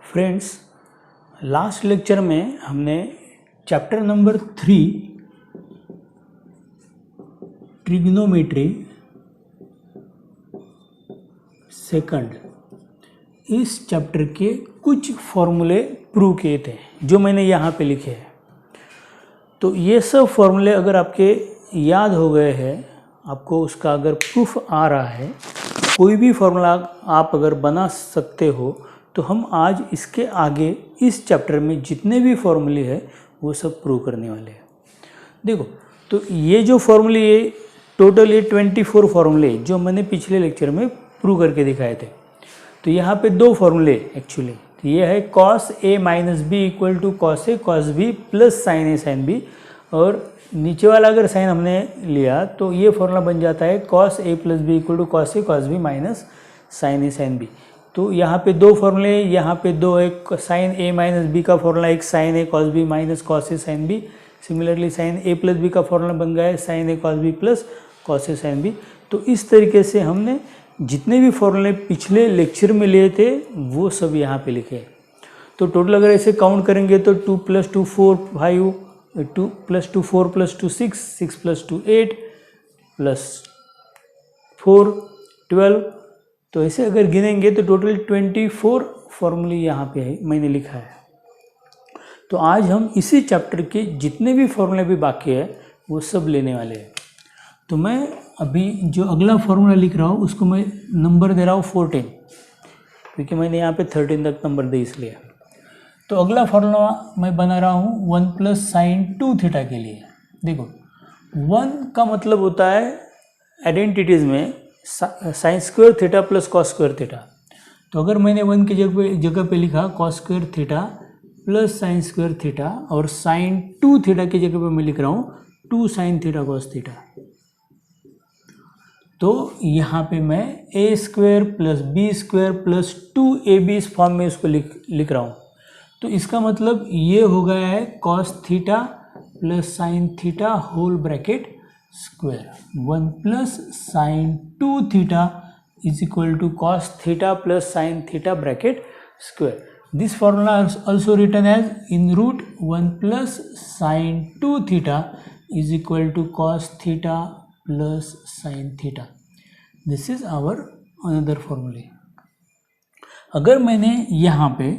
Friends, last lecture में हमने chapter number 3 trigonometry second इस चैप्टर के कुछ फॉर्मूले प्रूव किए थे जो मैंने यहाँ पे लिखे हैं। तो ये सब फॉर्मूले अगर आपके याद हो गए हैं, आपको उसका अगर प्रूफ आ रहा है, कोई भी फॉर्मूला आप अगर बना सकते हो, तो हम आज इसके आगे इस चैप्टर में जितने भी फॉर्मूले हैं वो सब प्रूव करने वाले हैं। देखो, तो ये जो फॉर्मूले ये टोटल ये 24 फॉर्मूले जो मैंने पिछले लेक्चर में प्रूव करके दिखाए थे। तो यहाँ पे दो फॉर्मूले एक्चुअली, तो ये है cos a minus b equal to cos a cos b plus sine a sine b, और नीचे वाला अगर साइन हमने लिया तो ये फॉर्मूला बन जाता है cos a plus B equal to cos a cos b minus sine a sine b। तो यहाँ पे दो फॉर्मूले, यहाँ पे दो, एक साइन a माइनस बी का फॉर्मूला, एक sine a cos b minus cos a sine b। Similarly sine a plus b का फॉर्मूला बन गया है sine a cos b plus cos a sine b। तो इस तरीके से हमने जितने भी फॉर्मूले पिछले लेक्चर में लिए थे वो सब यहाँ पे लिखे। तो टोटल अगर ऐसे काउंट करेंगे तो 2 + 2 4 5, 2 + 2 4 + 2 6, 6 + 2 8 + 4 12। तो ऐसे अगर गिनेंगे तो टोटल 24 फॉर्मूले यहाँ पे है, मैंने लिखा है। तो आज हम इसी चैप्टर के जितने भी फॉर्मूले भी बाकी है वो सब लेने वाले हैं। तो मैं अभी जो अगला फॉर्मूला लिख रहा हूँ उसको मैं नंबर दे रहा हूँ 14, क्योंकि मैंने यहाँ पे 13 तक नंबर दे इसलिए। तो अगला फॉर्मूला मैं बना रहा हूँ 1 + sin 2 थीटा के लिए। देखो, 1 का मतलब होता है आइडेंटिटीज़ में sign square theta plus cos square theta. तो अगर मैंने 1 की जगह पे लिखा cos square theta plus sign square theta, और साइन 2 थीटा की जगह पे मैं लिख रहा हूँ 2 sin थीटा कॉस थीटा। तो यहाँ पे मैं a² + b² + 2ab इस फॉर्म में इसको लिख रहा हूँ। तो इसका मतलब ये हो गया है cos theta plus sine theta whole bracket square, 1 + sin 2 theta is equal to cos theta plus sine theta bracket square. This formula also written as in root 1 + sin 2 theta is equal to cos theta plus sine theta. This is our another फॉर्मूले। अगर मैंने यहाँ पे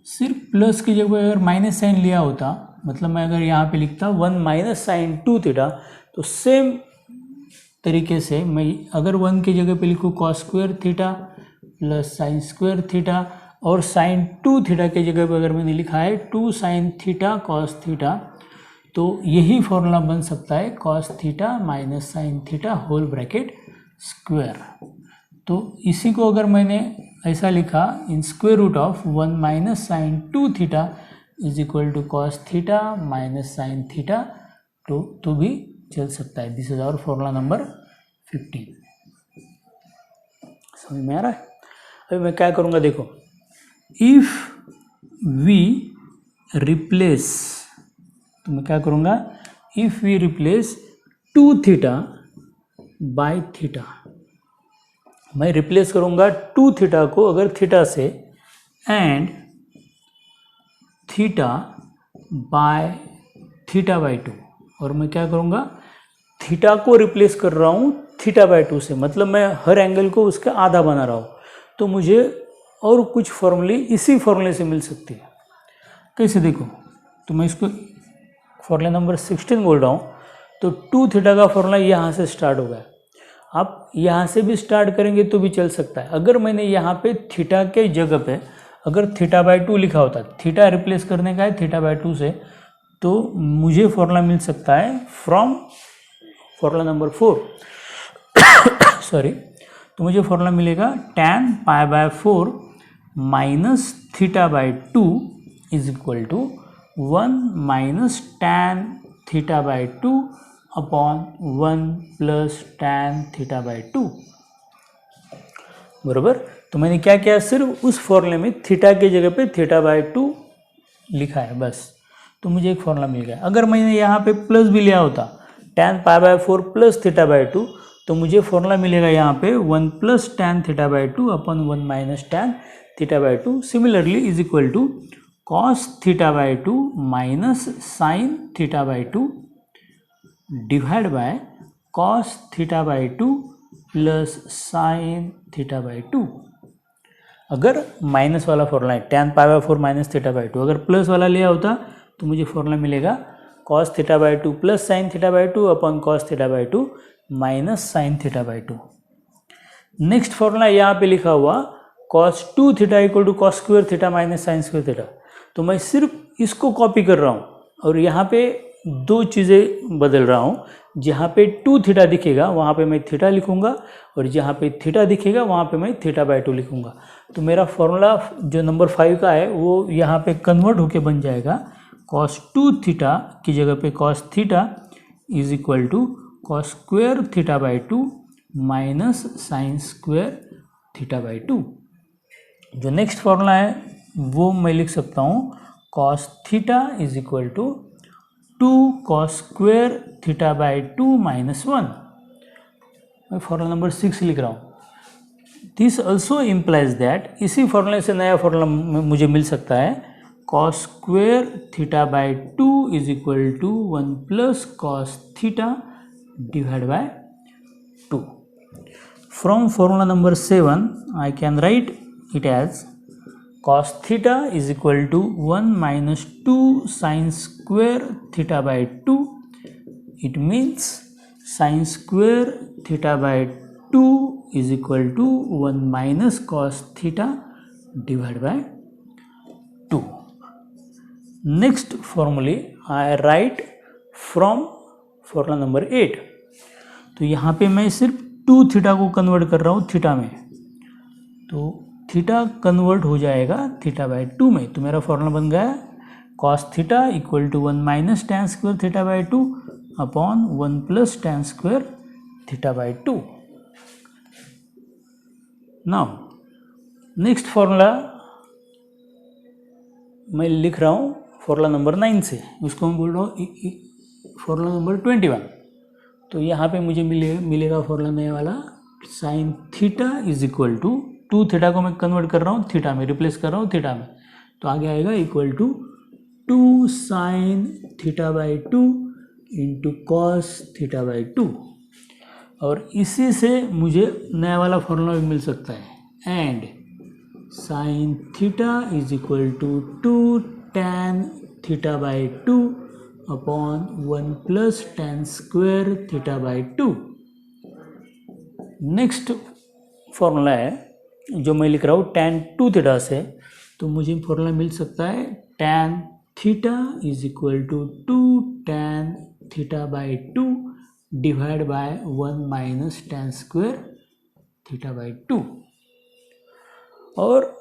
सिर्फ plus की जगह अगर minus sign लिया होता, मतलब मैं अगर यहाँ पे लिखता 1 - sin 2 थीटा, तो सेम तरीके से मैं अगर 1 की जगह पे लिखूँ cos square theta plus sign square theta, और साइन 2 थीटा की जगह पे अगर मैंने लिखा है 2 sin थीटा cos थीटा, तो यही फॉर्मूला बन सकता है cos theta minus sine theta whole bracket square. तो इसी को अगर मैंने ऐसा लिखा in square root of 1 - sin 2 theta is equal to cos theta minus sine theta, तो भी चल सकता है। This is our formula number 15। समझ में आ रहा है? अभी मैं क्या करूँगा, देखो, इफ वी रिप्लेस, तो मैं क्या करूँगा, if we replace 2 theta by theta, मैं रिप्लेस करूँगा 2 थीटा को अगर थीटा से, and theta by theta by 2, और मैं क्या करूँगा, थीटा को रिप्लेस कर रहा हूँ थीटा बाय 2 से, मतलब मैं हर एंगल को उसका आधा बना रहा हूँ। तो मुझे और कुछ फॉर्मूले इसी फॉर्मूले से मिल सकती है। कैसे, देखो, तो मैं इसको फॉर्मूला नंबर 16 बोल रहा हूँ। तो 2 थीटा का फॉर्मूला यहाँ से स्टार्ट होगा। आप यहाँ से भी स्टार्ट करेंगे तो भी चल सकता है। अगर मैंने यहाँ पे थीटा के जगह पे अगर थीटा बाय 2 लिखा होता, थीटा रिप्लेस करने का है थीटा बाय 2 से, तो मुझे फॉर्मूला मिल सकता है फ्रॉम फॉर्मूला नंबर 4 सॉरी। तो मुझे फॉर्मूला मिलेगा tan π/4 minus theta by 2 is equal to 1 - tan theta by 2 upon 1 + tan theta by 2, बराबर। तो मैंने क्या किया, सिर्फ उस फॉर्मूले में थीटा की जगह पे थीटा बाय 2 लिखा है बस, तो मुझे एक फॉर्मूला मिल गया। अगर मैंने यहाँ पे प्लस भी लिया होता tan π/4 प्लस थीटा बाय 2, तो मुझे फॉर्मूला मिलेगा यहाँ पे 1 + tan theta by 2 upon 1 - tan theta by two similarly is equal to cos theta by two minus sine theta by two divide by cos theta by two plus sine theta by two. अगर minus वाला formula है tan pi by 4 minus theta by two, अगर plus वाला लिया होता तो मुझे formula मिलेगा cos theta by two plus sine theta by two upon cos theta by two minus sine theta by two. Next formula यहाँ पे लिखा हुआ cos two theta equal to cos square theta minus sine square theta. तो मैं सिर्फ इसको copy कर रहा हूँ और यहाँ पे दो चीज़ें बदल रहा हूँ। जहाँ पे टू थीटा दिखेगा वहाँ पे मैं थीटा लिखूँगा और जहाँ पे थीटा दिखेगा वहाँ पे मैं थीटा बाई टू लिखूँगा। तो मेरा फॉर्मूला जो नंबर 5 का है वो यहाँ पे कन्वर्ट होके बन जाएगा कॉस टू थीटा की जगह पे cos theta is equal to cos square theta by two minus sine square theta by two. जो नेक्स्ट फॉर्मूला है वो मैं लिख सकता हूँ cos theta is equal to 2 cos square theta by two minus 1। मैं फॉर्मूला नंबर 6 लिख रहा हूँ। दिस ऑल्सो इम्प्लाइज दैट, इसी फॉर्मूले से नया फॉर्मूला मुझे मिल सकता है cos square theta by two is equal to 1 plus cos theta divide by 2। From formula number 7 I can write it as cos theta is equal to 1 minus 2 sin square theta by 2. It means sin square theta by 2 is equal to 1 minus cos theta divided by 2. Next formula I write from formula number 8. तो यहाँ पे मैं सिर्फ 2 theta को convert कर रहा हूँ theta में, तो थीटा कन्वर्ट हो जाएगा थीटा बाई टू में। तो मेरा फॉर्मूला बन गया cos theta equal to 1 minus tan square theta by two upon 1 plus tan square theta by two. Now next formula मैं लिख रहा हूँ फॉर्मूला नंबर 9 से, उसको मैं बोल रहा हूँ फॉर्मूला नंबर 21। तो यहाँ पे मुझे मिलेगा फॉर्मूला नया वाला sine theta is equal to 2 theta को मैं कन्वर्ट कर रहा हूँ थीटा में, रिप्लेस कर रहा हूँ थीटा में, तो आगे आएगा equal to 2 sine theta by two into cos theta by two. और इसी से मुझे नया वाला फॉर्मूला भी मिल सकता है and sine theta is equal to 2 tan theta by two upon 1 plus tan square theta by two. Next formula है जो मैं लिख रहा हूँ tan 2 थीटा से, तो मुझे फॉर्मूला मिल सकता है tan theta is equal to 2 tan theta by two divide by 1 minus tan square theta by two. और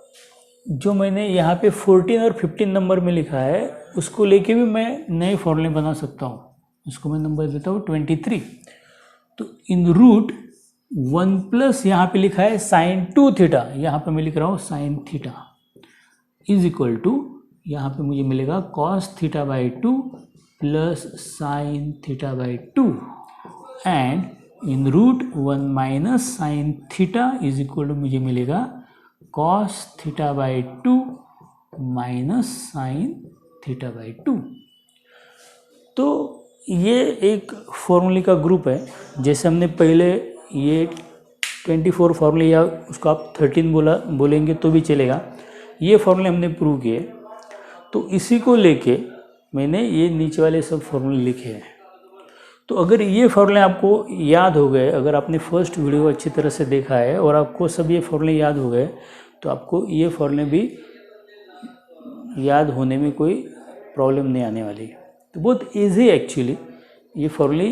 जो मैंने यहाँ पे 14 और 15 नंबर में लिखा है उसको लेके भी मैं नए फॉर्मूले बना सकता हूँ। उसको मैं नंबर देता हूँ 23। तो इन रूट 1 प्लस यहाँ पे लिखा है साइन 2 थीटा, यहाँ पे मैं लिख रहा हूँ sine theta is equal to, यहाँ पे मुझे मिलेगा cos theta by two plus sine theta by two and in root 1 minus sine theta is equal to मुझे मिलेगा cos theta by two minus sine theta by two. तो ये एक फॉर्मूले का ग्रुप है। जैसे हमने पहले ये 24 फॉर्मूले या उसको आप 13 बोलेंगे तो भी चलेगा, ये फॉर्मूले हमने प्रूव किए। तो इसी को लेके मैंने ये नीचे वाले सब फॉर्मूले लिखे हैं। तो अगर ये फॉर्मूले आपको याद हो गए, अगर आपने फर्स्ट वीडियो अच्छी तरह से देखा है और आपको सब ये फॉर्मूले याद हो गए, तो आपको ये फॉर्मूले भी याद होने में कोई प्रॉब्लम नहीं आने वाली है। तो बहुत ईजी है एक्चुअली ये फॉर्मूले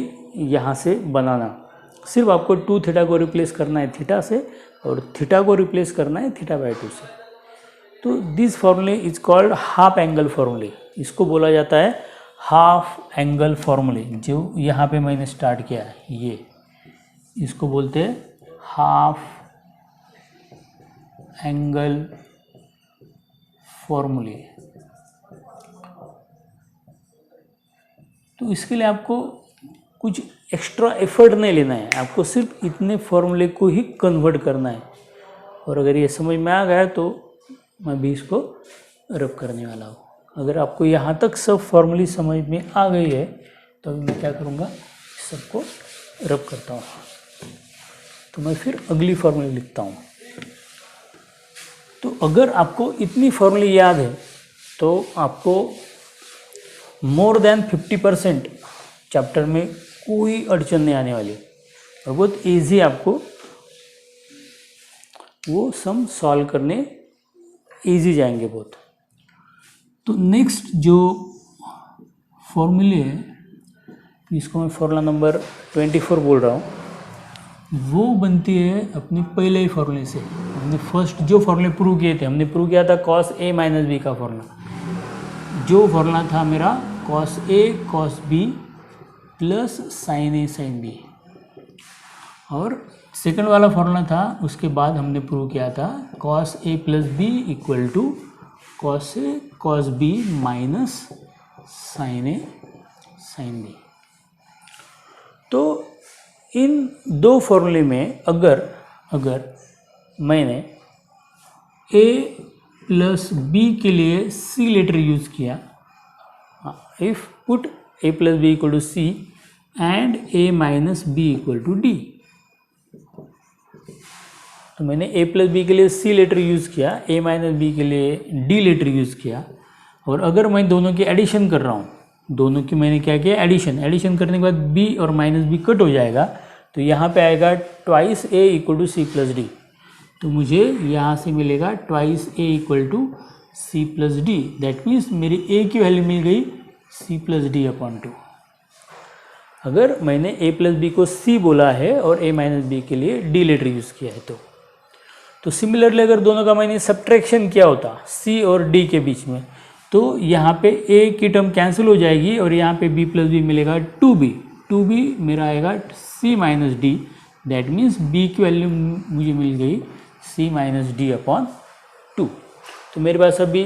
यहाँ से बनाना। सिर्फ आपको 2 थीटा को रिप्लेस करना है थीटा से और थीटा को रिप्लेस करना है थीटा बाई टू से। तो दिस फॉर्मूले इज कॉल्ड हाफ एंगल फॉर्मूले। इसको बोला जाता है हाफ एंगल फॉर्मूले। जो यहाँ पे मैंने स्टार्ट किया है ये, इसको बोलते हैं हाफ एंगल फॉर्मूले। तो इसके लिए आपको कुछ एक्स्ट्रा एफर्ट नहीं लेना है, आपको सिर्फ इतने फॉर्मूले को ही कन्वर्ट करना है। और अगर ये समझ में आ गया तो मैं भी इसको रब करने वाला हूँ। अगर आपको यहाँ तक सब फॉर्मूले समझ में आ गई है तो अभी मैं क्या करूँगा, सबको रब करता हूँ। तो मैं फिर अगली फॉर्मूले लिखता हूँ। तो अगर आपको इतनी फॉर्मूले याद है तो आपको मोर देन 50% चैप्टर में कोई अड़चन नहीं आने वाली और बहुत इजी आपको वो सम सॉल्व करने इजी जाएंगे बहुत। तो नेक्स्ट जो फॉर्मूले है, इसको मैं फॉर्मूला नंबर 24 बोल रहा हूँ, वो बनती है अपनी पहले ही फॉर्मूले से। हमने फर्स्ट जो फॉर्मूले प्रूव किए थे, हमने प्रूव किया था cos a माइनस बी का फॉर्मूला। जो फॉर्मूला था मेरा cos a cos b plus sin a sin b, और सेकंड वाला फॉर्मूला था उसके बाद हमने प्रूव किया था cos a plus B equal to cos a cos b minus sin a sin b। तो इन दो फॉर्मूले में अगर मैंने a प्लस b के लिए c लेटर यूज़ किया, if put a plus B equal to c and a minus b equal to d, तो मैंने a प्लस बी के लिए c लेटर यूज़ किया, a माइनस बी के लिए d लेटर यूज़ किया, और अगर मैं दोनों की एडिशन कर रहा हूँ, दोनों की मैंने क्या किया, एडिशन करने के बाद b और माइनस बी कट हो जाएगा, तो यहाँ पे आएगा twice a equal to c plus d. तो मुझे यहाँ से मिलेगा twice a equal to c plus d. That means मेरी a की वैल्यू मिल गई c प्लस डी अपॉन 2। अगर मैंने a प्लस बी को c बोला है और a माइनस बी के लिए d लेटर यूज़ किया है तो सिमिलरली अगर दोनों का मैंने सब्ट्रैक्शन किया होता c और d के बीच में, तो यहाँ पे a की टर्म कैंसिल हो जाएगी और यहाँ पे b प्लस बी मिलेगा 2b मेरा आएगा c minus D. That means b की वैल्यू मुझे मिल गई c माइनस डी अपॉन 2। तो मेरे पास अभी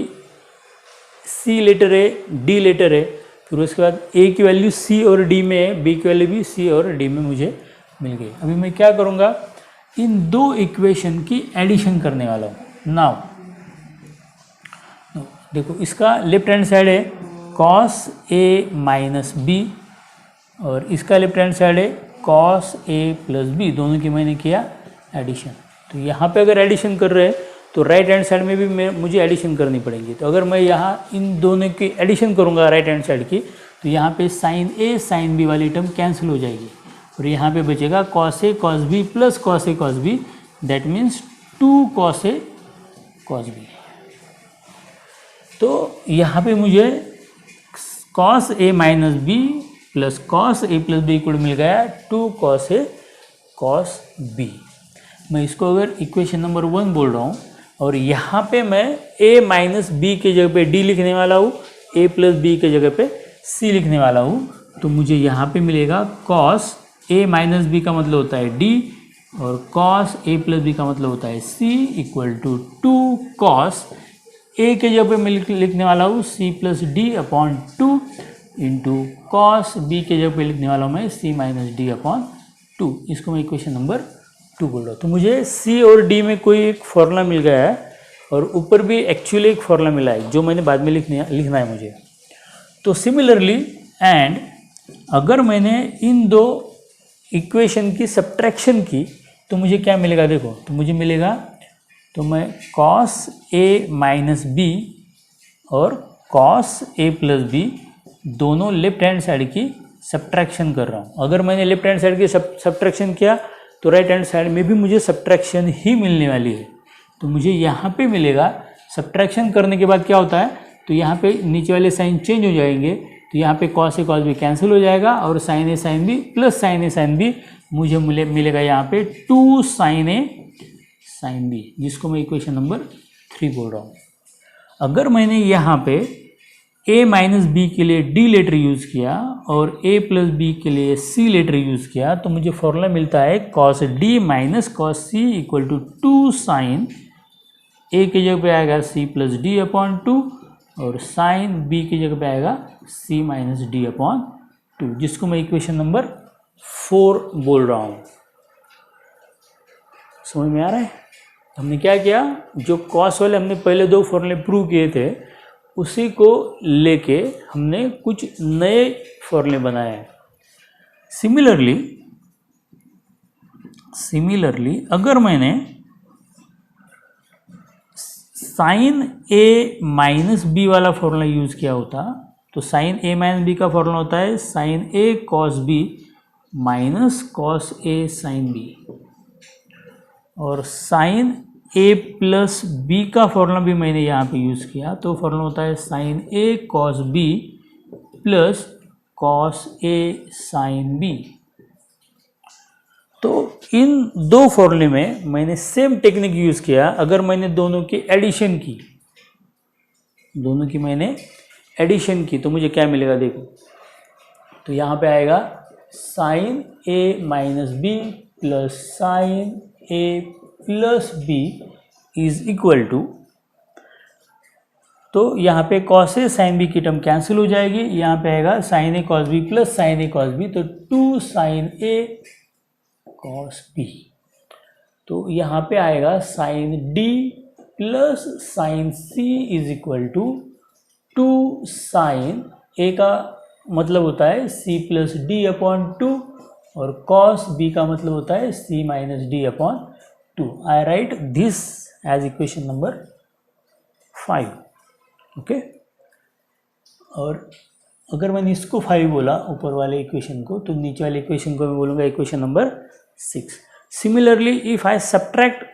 c लेटर है, d लेटर है, फिर उसके बाद a की वैल्यू c और d में है, b की वैल्यू भी c और d में मुझे मिल गई। अभी मैं क्या करूँगा, इन दो इक्वेशन की एडिशन करने वाला हूँ। नाउ देखो, इसका लेफ्ट हैंड साइड है cos a माइनस बी और इसका लेफ्ट हैंड साइड है cos a प्लस बी, दोनों की मैंने किया एडिशन। तो यहाँ पे अगर एडिशन कर रहे हैं तो राइट हैंड साइड में भी मुझे एडिशन करनी पड़ेगी। तो अगर मैं यहाँ इन दोनों की एडिशन करूँगा राइट हैंड साइड की, तो यहाँ पे sin a sin b वाली टर्म कैंसिल हो जाएगी और यहाँ पे बचेगा cos a cos b plus cos a cos b। That means 2 cos a cos b। तो यहाँ पे मुझे cos a minus B plus cos a plus B equal मिल गया 2 cos a cos b। मैं इसको अगर इक्वेशन नंबर 1 बोल रहा हूँ और यहाँ पे मैं a माइनस बी के जगह पे d लिखने वाला हूँ, a प्लस बी के जगह पे c लिखने वाला हूँ, तो मुझे यहाँ पे मिलेगा cos a माइनस बी का मतलब होता है d और cos a प्लस बी का मतलब होता है c equal to 2 cos a के जगह पे मैं लिखने वाला हूँ c plus D upon 2 into cos b के जगह पे लिखने वाला हूँ मैं c माइनस डी अपॉन 2। इसको मैं इक्वेशन नंबर 2 बोल रहा हूँ। तो मुझे c और d में कोई एक फॉर्मूला मिल गया है और ऊपर भी एक्चुअली एक फॉर्मूला मिला है जो मैंने बाद में लिखना है मुझे। तो सिमिलरली एंड अगर मैंने इन दो इक्वेशन की सब्ट्रैक्शन की तो मुझे क्या मिलेगा, देखो, तो मुझे मिलेगा, तो मैं cos a माइनस बी और cos a प्लस बी दोनों लेफ्ट हैंड साइड की सब्ट्रैक्शन कर रहा हूँ। अगर मैंने लेफ्ट हैंड साइड की सब्ट्रैक्शन किया तो राइट हैंड साइड में भी मुझे सब्ट्रैक्शन ही मिलने वाली है। तो मुझे यहाँ पे मिलेगा, सब्ट्रैक्शन करने के बाद क्या होता है, तो यहाँ पे नीचे वाले साइन चेंज हो जाएंगे, तो यहाँ पे cos a cos b cancel हो जाएगा और sin a sin b plus sin a sin b मुझे मिलेगा यहाँ पे 2 sin a sin b, जिसको मैं इक्वेशन नंबर 3 बोल रहा हूँ। अगर मैंने यहाँ पे a माइनस बी के लिए d लेटर यूज़ किया और a प्लस बी के लिए c लेटर यूज़ किया तो मुझे फॉर्मूला मिलता है cos d minus cos c equal to 2 sine a की जगह पे आएगा c प्लस डी अपॉन 2 और साइन b की जगह पे आएगा c माइनस डी अपॉन 2, जिसको मैं इक्वेशन नंबर 4 बोल रहा हूँ। समझ में आ रहा है? हमने क्या किया, जो कॉस वाले हमने पहले दो फॉर्मूले प्रूव किए थे उसी को लेके हमने कुछ नए फॉर्मूले बनाए हैं। सिमिलरली अगर मैंने साइन ए माइनस बी वाला फॉर्मूला यूज किया होता तो साइन ए माइनस बी का फॉर्मूला होता है sign a cos B minus cos a sine B, और साइन ए प्लस बी का फॉर्मूला भी मैंने यहाँ पे यूज़ किया तो फॉर्मूला होता है sign a cos b plus cos a sine B. तो इन दो फॉर्मूले में मैंने सेम टेक्निक यूज़ किया। अगर मैंने दोनों की एडिशन की तो मुझे क्या मिलेगा देखो, तो यहाँ पे आएगा sine a minus B plus sine a plus b is equal to, तो यहाँ पे कॉस ए साइन बी की टर्म कैंसिल हो जाएगी, यहाँ पे आएगा sine a cos b plus sine a cos b, तो 2 साइन ए कॉस बी। तो यहाँ पे आएगा sine D plus sine C is equal to 2 sine A का मतलब होता है सी प्लस डी अपॉन 2 और कॉस बी का मतलब होता है C minus D upon 2। I write this as equation number 5। Okay, और अगर मैंने इसको 5 बोला ऊपर वाले इक्वेशन को, तो नीचे वाले इक्वेशन को मैं बोलूँगा equation number 6। Similarly if I subtract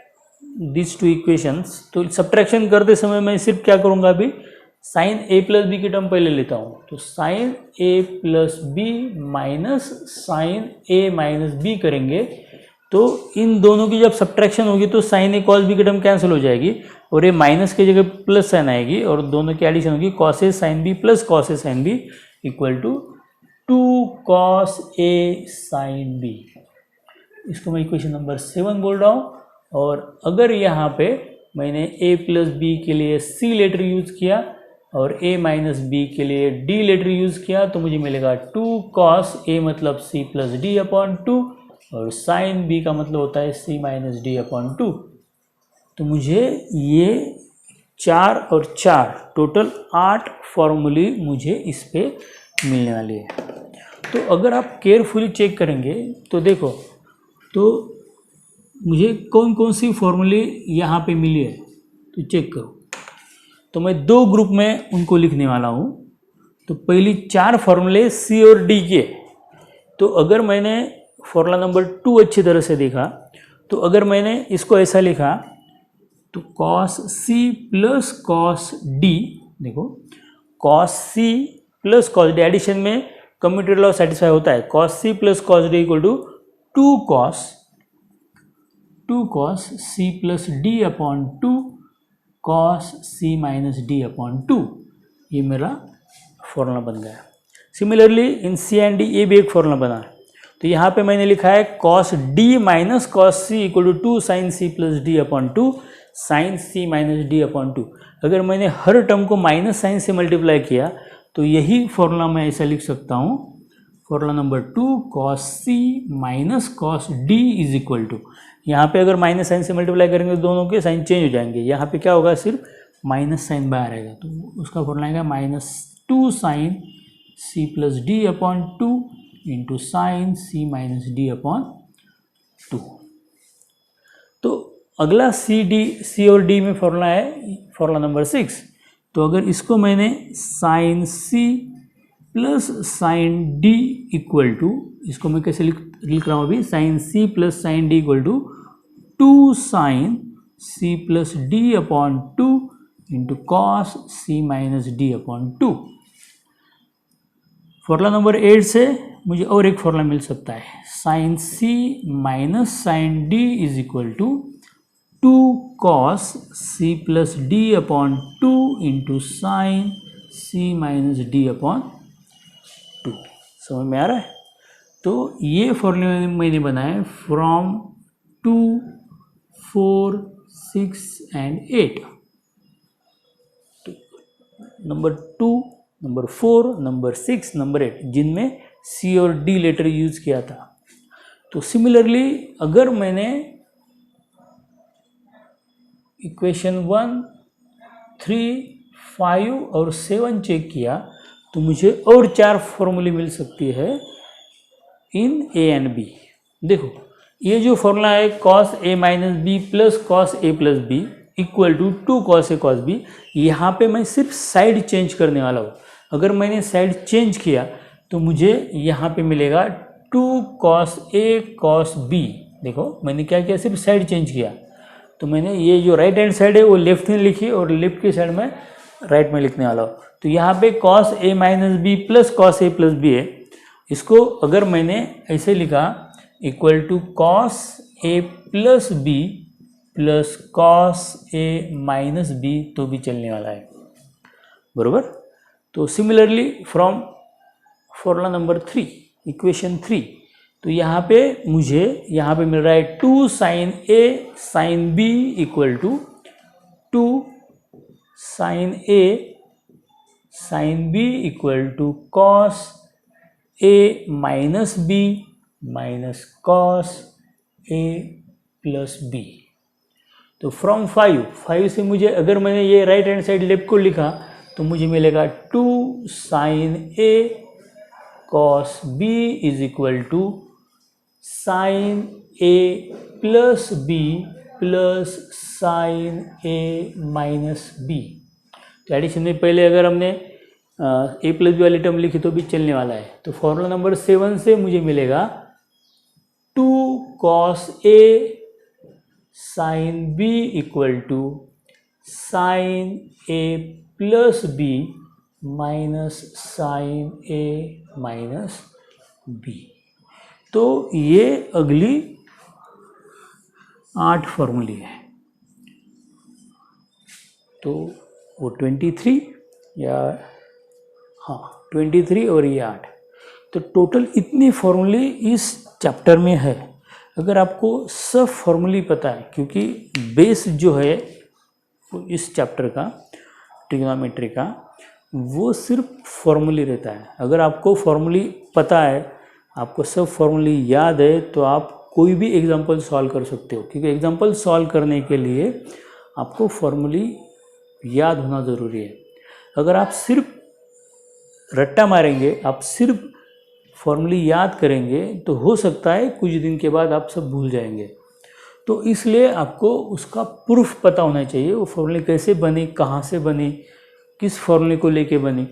this two equations, तो सब्ट्रैक्शन करते समय मैं सिर्फ क्या करूँगा, अभी साइन ए प्लस बी की टर्म पहले लेता हूँ, तो sign a plus B minus sign a minus B करेंगे, तो इन दोनों की जब सब्ट्रैक्शन होगी तो साइन ए कॉस बी की टर्म कैंसिल हो जाएगी और ये माइनस की जगह प्लस साइन आएगी और दोनों की एडिशन होगी cos a sine b plus cos a sine b equal to 2 cos a sine b. इसको मैं इक्वेशन नंबर 7 बोल रहा हूँ। और अगर यहाँ पे मैंने a प्लस बी के लिए c लेटर यूज़ किया और a माइनस बी के लिए d लेटर यूज़ किया तो मुझे मिलेगा 2 कॉस a मतलब c प्लस डी अपॉन 2 और साइन b का मतलब होता है c माइनस डी अपॉन 2। तो मुझे ये 4 और 4 टोटल 8 फॉर्मूले मुझे इस पे मिलने वाली है। तो अगर आप केयरफुली चेक करेंगे तो देखो, तो मुझे कौन कौन सी फॉर्मूले यहाँ पे मिली है तो चेक करो। तो मैं 2 ग्रुप में उनको लिखने वाला हूँ। तो पहली 4 फॉर्मूले सी और डी के, तो अगर मैंने फॉर्मूला नंबर 2 अच्छी तरह से देखा, तो अगर मैंने इसको ऐसा लिखा तो कॉस सी प्लस कॉस डी, देखो कॉस सी प्लस कॉस डी, एडिशन में कम्यूटेटर लॉ सेटिस्फाई होता है, cos C plus cos D equal to 2 cos C plus D upon 2 cos C minus D upon 2, ये मेरा फॉर्मूला बन गया। Similarly in C and D ये भी एक फॉर्मूला बना है। तो यहाँ पे मैंने लिखा है cos d minus cos c equal to 2 sine C plus D upon 2 sine C minus D upon 2। अगर मैंने हर टर्म को माइनस साइन से मल्टीप्लाई किया तो यही फॉर्मूला मैं ऐसा लिख सकता हूँ, formula number 2 cos C minus cos d is equal to, यहाँ पे अगर माइनस साइन से मल्टीप्लाई करेंगे तो दोनों के साइन चेंज हो जाएंगे, यहाँ पे क्या होगा सिर्फ माइनस साइन बाहर आएगा, तो उसका फॉर्मूला आएगा -2 साइन सी plus D upon 2 into sine सी माइनस डी अपॉन 2। तो अगला सी और डी में फॉर्मूला है फॉर्मूला नंबर 6। तो अगर इसको मैंने sine C plus sine d equal to, इसको मैं कैसे लिख रहा हूँ अभी, sine C plus sine d equal to 2 sine C plus D upon 2 into cos C minus D upon 2। Formula number 8 से मुझे और एक फॉर्मूला मिल सकता है, sine C minus sine d is equal to 2 cos C plus D upon 2 into sine C minus D upon 2। समझ में आ रहा है? तो ये फॉर्मूला मैंने बनाया from 2, 4, 6 and 8। Number 2, number 4, number 6, number 8, जिनमें सी और डी लेटर यूज किया था। तो सिमिलरली अगर मैंने इक्वेशन 1, 3, 5 और 7 चेक किया तो मुझे और 4 फॉर्मूले मिल सकती है इन ए एंड बी। देखो ये जो फॉर्मूला है cos a minus B plus cos a plus B equal to 2 cos a cos b, यहाँ पे मैं सिर्फ साइड चेंज करने वाला हूँ। अगर मैंने साइड चेंज किया तो मुझे यहाँ पे मिलेगा 2 cos a cos b। देखो मैंने क्या किया, सिर्फ साइड चेंज किया। तो मैंने ये जो राइट हैंड साइड है वो लेफ्ट में लिखी और लेफ्ट की साइड में राइट में लिखने वाला हूँ। तो यहाँ पे cos a minus B plus cos a plus b है। इसको अगर मैंने ऐसे लिखा equal to cos a plus b plus cos a minus b तो भी चलने वाला है, बरोबर। तो similarly from formula number 3, equation 3, तो यहाँ पे मुझे यहाँ पे मिल रहा है 2 sin a sin b equal to 2 sin a sin b equal to cos a minus b minus cos a plus b। तो फ्रॉम 5 से मुझे, अगर मैंने ये राइट हैंड साइड लेफ्ट को लिखा तो मुझे मिलेगा 2 sin a cos b is equal to sin a plus b plus sin a minus b। तो एडिशन में पहले अगर हमने a प्लस बी वाली टर्म लिखी तो भी चलने वाला है। तो फॉर्मूला नंबर 7 से मुझे मिलेगा 2 cos a sin b equal to sin a plus b minus sin a minus b। तो ये अगली 8 फॉर्मूले है। तो वो 23 या हाँ 23 और ये 8, तो टोटल इतने फॉर्मूले इस चैप्टर में है। अगर आपको सब फॉर्मूले पता है, क्योंकि बेस जो है इस चैप्टर का ट्रिग्नोमेट्री का वो सिर्फ फॉर्मूले रहता है। अगर आपको फॉर्मूले पता है, आपको सब फॉर्मूले याद है, तो आप कोई भी एग्जांपल सॉल्व कर सकते हो। क्योंकि एग्जांपल सॉल्व करने के लिए आपको फॉर्मूले याद होना ज़रूरी है। अगर आप सिर्फ रट्टा मारेंगे, आप सिर्फ फॉर्मूले याद करेंगे, तो हो सकता है कुछ दिन के बाद आप सब भूल जाएंगे। तो इसलिए आपको उसका प्रूफ पता होना चाहिए, वो फॉर्मूले कैसे बने, कहाँ से बने, किस फॉर्मूले को लेके बने।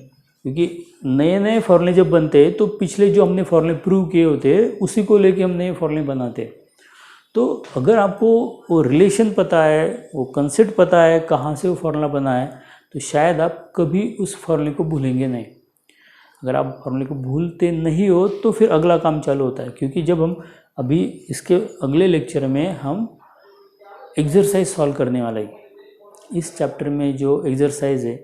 क्योंकि नए नए फॉर्मूले जब बनते हैं तो पिछले जो हमने फॉर्मूले प्रूव किए होते हैं उसी को लेके हम नए फॉर्मूले बनाते हैं। तो अगर आपको वो रिलेशन पता है, वो कंसेप्ट पता है, कहाँ से वो फॉर्मूला बना है, तो शायद आप कभी उस फॉर्मूले को भूलेंगे नहीं। अगर आप फॉर्मूले को भूलते नहीं हो तो फिर अगला काम चालू होता है। क्योंकि जब हम अभी इसके अगले लेक्चर में हम एक्सरसाइज सॉल्व करने वाले हैं, इस चैप्टर में जो एक्सरसाइज है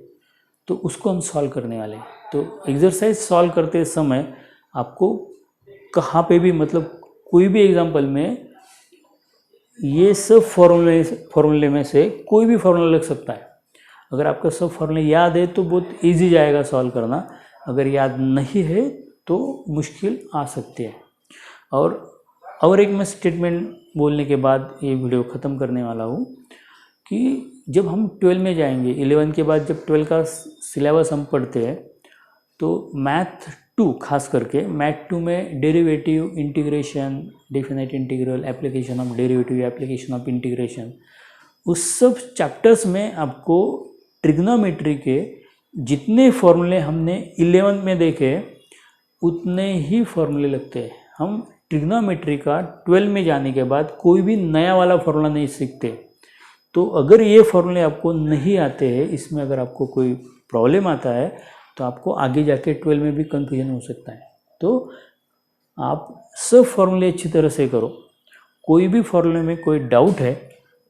तो उसको हम सॉल्व करने वाले हैं। तो एक्सरसाइज सॉल्व करते समय आपको कहाँ पे भी, मतलब कोई भी एग्जांपल में ये सब फॉर्मूले में से कोई भी फॉर्मूला लग सकता है। अगर आपका सब फॉर्मूले याद है तो बहुत ईजी जाएगा सॉल्व करना, अगर याद नहीं है तो मुश्किल आ सकती है। और एक मैं स्टेटमेंट बोलने के बाद ये वीडियो ख़त्म करने वाला हूँ कि जब हम 12 में जाएंगे, 11 के बाद जब 12 का सिलेबस हम पढ़ते हैं, तो मैथ 2 खास करके मैथ 2 में derivative, integration, definite integral, application of derivative, application of integration, उस सब चैप्टर्स में आपको ट्रिग्नोमेट्री के जितने फॉर्मूले हमने 11 में देखे उतने ही फॉर्मूले लगते हैं। हम ट्रिग्नोमेट्री का 12 में जाने के बाद कोई भी नया वाला फॉर्मूला नहीं सीखते। तो अगर ये फॉर्मूले आपको नहीं आते हैं, इसमें अगर आपको कोई प्रॉब्लम आता है तो आपको आगे जाके 12 में भी कन्फ्यूजन हो सकता है। तो आप सब फॉर्मूले अच्छी तरह से करो। कोई भी फॉर्मूले में कोई डाउट है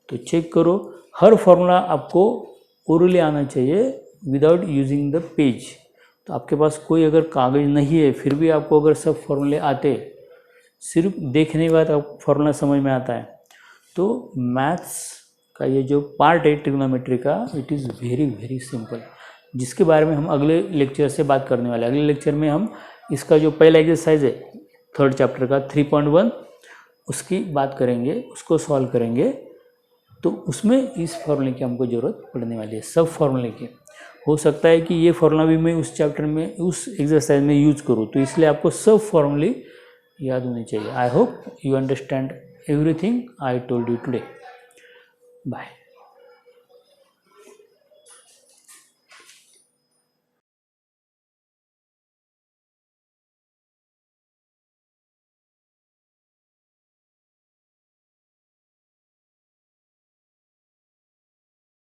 तो चेक करो। हर फॉर्मूला आपको ओरली आना चाहिए विदाउट यूजिंग द पेज। तो आपके पास कोई अगर कागज़ नहीं है फिर भी आपको अगर सब फॉर्मूले आते, सिर्फ देखने के बाद आपको फॉर्मूला समझ में आता है, तो मैथ्स का ये जो पार्ट है ट्रिग्नोमेट्री का, it is very very simple, जिसके बारे में हम अगले लेक्चर से बात करने वाले हैं। अगले लेक्चर में हम इसका जो पहला एक्सरसाइज है 3rd चैप्टर का 3.1 उसकी बात करेंगे, उसको सॉल्व करेंगे। तो उसमें इस फॉर्मूले की हमको ज़रूरत पड़ने वाली है, सब फॉर्मूले की। हो सकता है कि ये फॉर्मूला भी मैं उस चैप्टर में उस एक्सरसाइज में यूज करूँ, तो इसलिए आपको सब फॉर्मूले याद होने चाहिए। I hope you understand everything I told you today. Bye.